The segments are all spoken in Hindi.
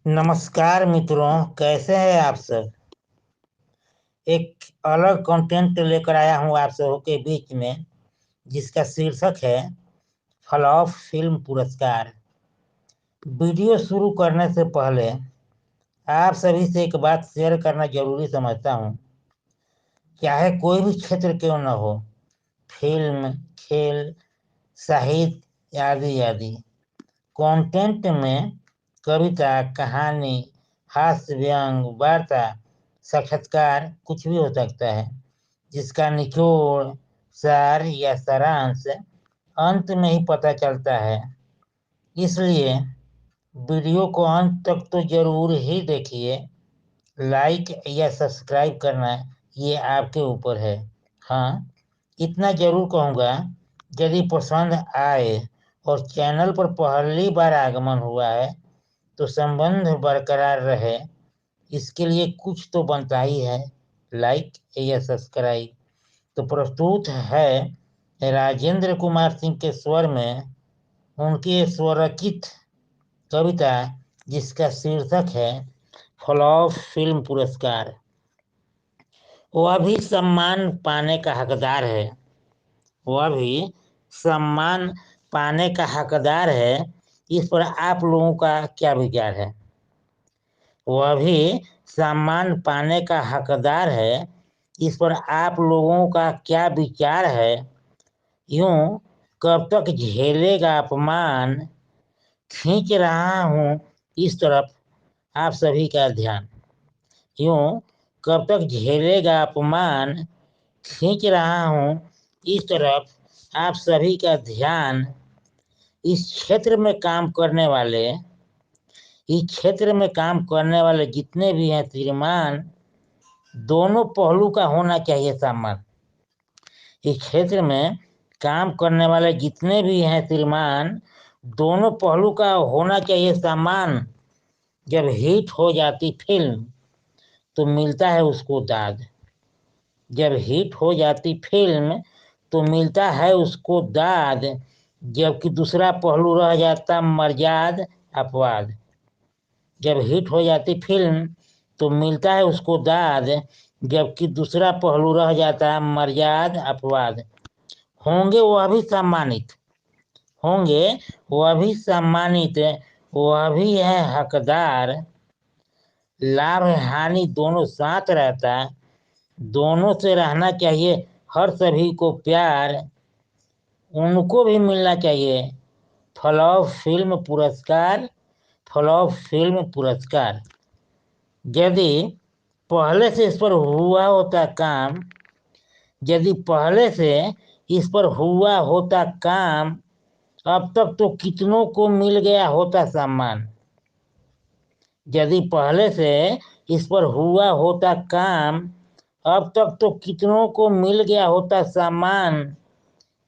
नमस्कार मित्रों, कैसे हैं आप सब। एक अलग कंटेंट लेकर आया हूं आप सबों के बीच में, जिसका शीर्षक है फ्लॉप फिल्म पुरस्कार। वीडियो शुरू करने से पहले आप सभी से एक बात शेयर करना जरूरी समझता हूं। चाहे कोई भी क्षेत्र क्यों न हो, फिल्म, खेल, साहित्य आदि आदि, कंटेंट में कविता, कहानी, हास्य, व्यंग, वार्ता, साक्षात्कार कुछ भी हो सकता है, जिसका निचोड़, सार या सारांश अंत में ही पता चलता है। इसलिए वीडियो को अंत तक तो जरूर ही देखिए। लाइक या सब्सक्राइब करना ये आपके ऊपर है। हाँ, इतना जरूर कहूँगा, यदि पसंद आए और चैनल पर पहली बार आगमन हुआ है तो संबंध बरकरार रहे, इसके लिए कुछ तो बनता ही है, लाइक या सब्सक्राइब। तो प्रस्तुत है राजेंद्र कुमार सिंह के स्वर में उनकी स्वरचित कविता, जिसका शीर्षक है फ्लॉप फिल्म पुरस्कार। वह भी सम्मान पाने का हकदार है। वह भी सम्मान पाने का हकदार है। इस पर आप लोगों का क्या विचार है। वह भी सम्मान पाने का हकदार है। इस पर आप लोगों का क्या विचार है। यूं कब तक झेलेगा अपमान, खींच रहा हूं इस तरफ आप सभी का ध्यान। यूं कब तक झेलेगा अपमान, खींच रहा हूं इस तरफ आप सभी का ध्यान। इस क्षेत्र में काम करने वाले इस क्षेत्र में काम करने वाले जितने भी हैं श्रीमान, दोनों पहलू का होना चाहिए सम्मान। इस क्षेत्र में काम करने वाले जितने भी हैं श्रीमान, दोनों पहलू का होना चाहिए सम्मान। जब हिट हो जाती फिल्म तो मिलता है उसको दाद। जब हिट हो जाती फिल्म तो मिलता है उसको दाद, जबकि दूसरा पहलू रह जाता मर्याद, अपवाद। जब हिट हो जाती फिल्म तो मिलता है उसको दाद, जबकि दूसरा पहलू रह जाता है मर्याद, अपवाद। होंगे वह भी सम्मानित होंगे वह भी सम्मानित, वह भी है हकदार। लाभ हानि दोनों साथ रहता, दोनों से रहना चाहिए हर सभी को प्यार। उनको भी मिलना चाहिए फ्लॉप फिल्म पुरस्कार। फ्लॉप फिल्म पुरस्कार। यदि पहले से इस पर हुआ होता काम यदि पहले से इस पर हुआ होता काम, अब तक तो कितनों को मिल गया होता सम्मान। यदि पहले से इस पर हुआ होता काम, अब तक तो कितनों को मिल गया होता सम्मान।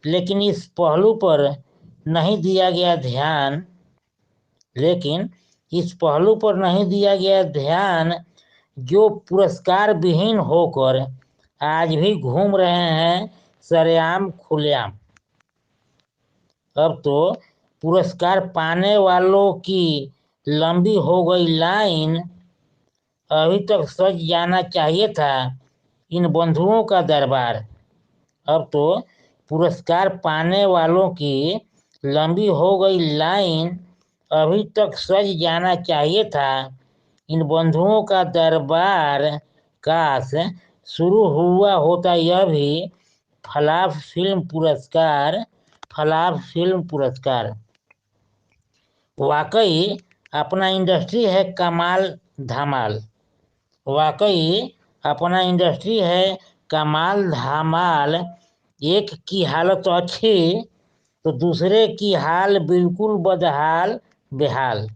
लेकिन इस पहलू पर नहीं दिया गया ध्यान लेकिन इस पहलू पर नहीं दिया गया ध्यान, जो पुरस्कार विहीन होकर आज भी घूम रहे हैं सरेआम खुलेआम। अब तो पुरस्कार पाने वालों की लंबी हो गई लाइन। अभी तक सज जाना चाहिए था इन बंधुओं का दरबार। अब तो पुरस्कार पाने वालों की लंबी हो गई लाइन। अभी तक सज जाना चाहिए था इन बंधुओं का दरबार। काश शुरू हुआ होता यह भी फ्लॉप फिल्म पुरस्कार। फ्लॉप फिल्म पुरस्कार। वाकई अपना इंडस्ट्री है कमाल धमाल। वाकई अपना इंडस्ट्री है कमाल धमाल। एक की हालत अच्छी तो दूसरे की हाल बिल्कुल बदहाल बेहाल।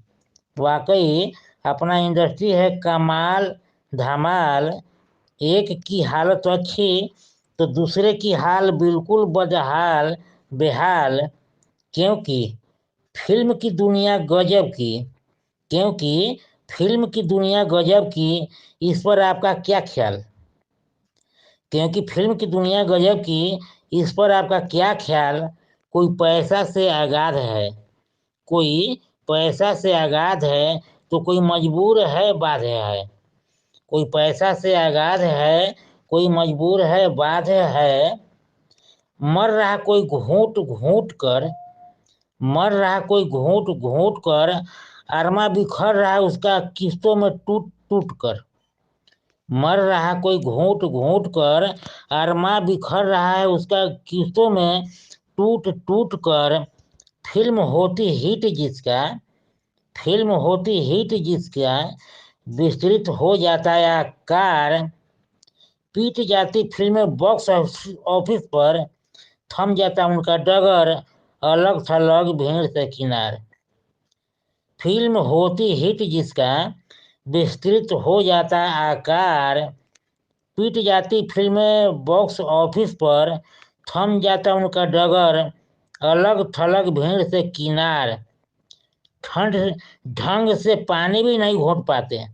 वाकई अपना इंडस्ट्री है कमाल धमाल। एक की हालत अच्छी तो दूसरे की हाल बिल्कुल बदहाल बेहाल। क्योंकि फिल्म की दुनिया गजब की क्योंकि फिल्म की दुनिया गजब की। इस पर आपका क्या ख्याल। क्योंकि फिल्म की दुनिया गजब की, इस पर आपका क्या ख्याल। कोई पैसा से आगाध है कोई पैसा से आगाध है तो कोई मजबूर है बाध्य है, कोई पैसा से आगाध है, कोई मजबूर है बाध्य है। मर रहा कोई घूंट घूंट कर, मर रहा कोई घूंट घूंट कर, अरमा बिखर रहा है उसका किस्तों में टूट टूट कर। मर रहा कोई घूंट घूंट कर, अरमा बिखर रहा है उसका किस्तों में टूट टूट कर। फिल्म होती हिट जिसका, फिल्म होती हिट जिसका, विस्तृत हो जाता है आकार। पीट जाती फिल्में बॉक्स ऑफिस पर, थम जाता उनका डगर, अलग थलग भीड़ से किनार। फिल्म होती हिट जिसका, विस्तृत हो जाता आकार। पीट जाती फिल्में बॉक्स ऑफिस पर, थम जाता उनका डगर, अलग थलग भीड़ से किनार। ठंड ढंग से पानी भी नहीं घोंट पाते,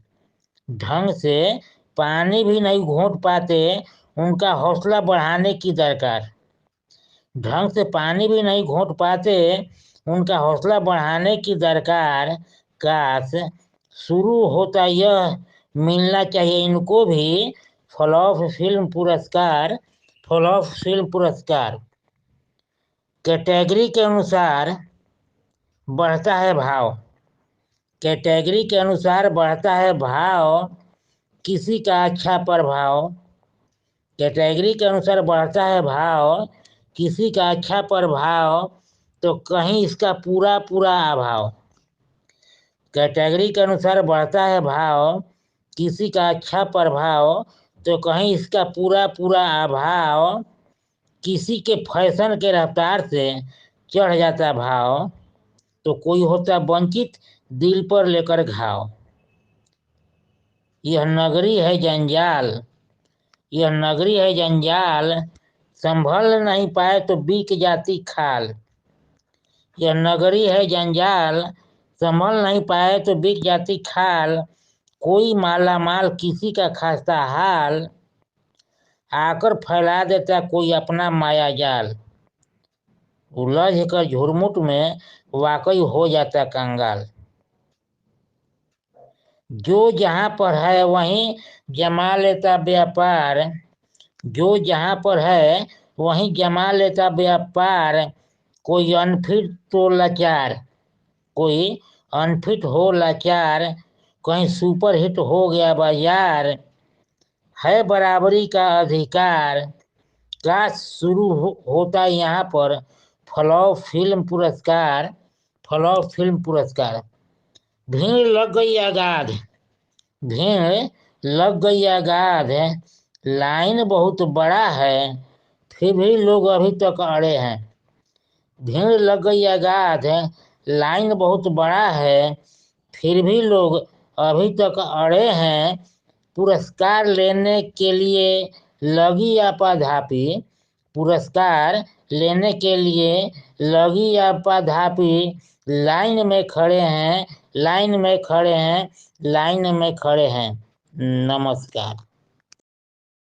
ढंग से पानी भी नहीं घोंट पाते, उनका हौसला बढ़ाने की दरकार। ढंग से पानी भी नहीं घोंट पाते, उनका हौसला बढ़ाने की दरकार। काश शुरू होता यह मिलना चाहिए इनको भी फ्लॉप फिल्म पुरस्कार, फ्लॉप फिल्म पुरस्कार। कैटेगरी के अनुसार बढ़ता है भाव, कैटेगरी के अनुसार बढ़ता है भाव, किसी का अच्छा प्रभाव। कैटेगरी के अनुसार बढ़ता है भाव, किसी का अच्छा प्रभाव, तो कहीं इसका पूरा पूरा अभाव। कैटेगरी के अनुसार बढ़ता है भाव, किसी का अच्छा प्रभाव, तो कहीं इसका पूरा पूरा अभाव। किसी के फैशन के रफ्तार से चढ़ जाता भाव, तो कोई होता वंचित दिल पर लेकर घाव। यह नगरी है जंजाल, यह नगरी है जंजाल, संभल नहीं पाए तो बिक जाती खाल। यह नगरी है जंजाल, संभल नहीं पाए तो बिक जाती खाल। कोई माला माल किसी का खास्ता हाल, आकर फैला देता कोई अपना माया जाल। उलझ कर झुरमुट में वाकई हो जाता कंगाल। जो जहां पर है वहीं जमा लेता व्यापार, जो जहां पर है वहीं जमा लेता व्यापार। कोई अनफिट तो लाचार, कोई अनफिट हो लाचार, कहीं सुपर हिट हो गया बाजार। है बराबरी का अधिकार, काश शुरू होता यहाँ पर फ्लॉप फिल्म पुरस्कार, फ्लॉप फिल्म पुरस्कार। भीड़ लग गई अगाध, भीड़ लग गई अगाध, लाइन बहुत बड़ा है, फिर भी लोग अभी तक अड़े हैं। भीड़ लग गई अगाध, लाइन बहुत बड़ा है, फिर भी लोग अभी तक अड़े हैं। पुरस्कार लेने के लिए लगी आपाधापी, पुरस्कार लेने के लिए लगी आपाधापी। लाइन में खड़े हैं, लाइन में खड़े हैं, लाइन में खड़े हैं। नमस्कार।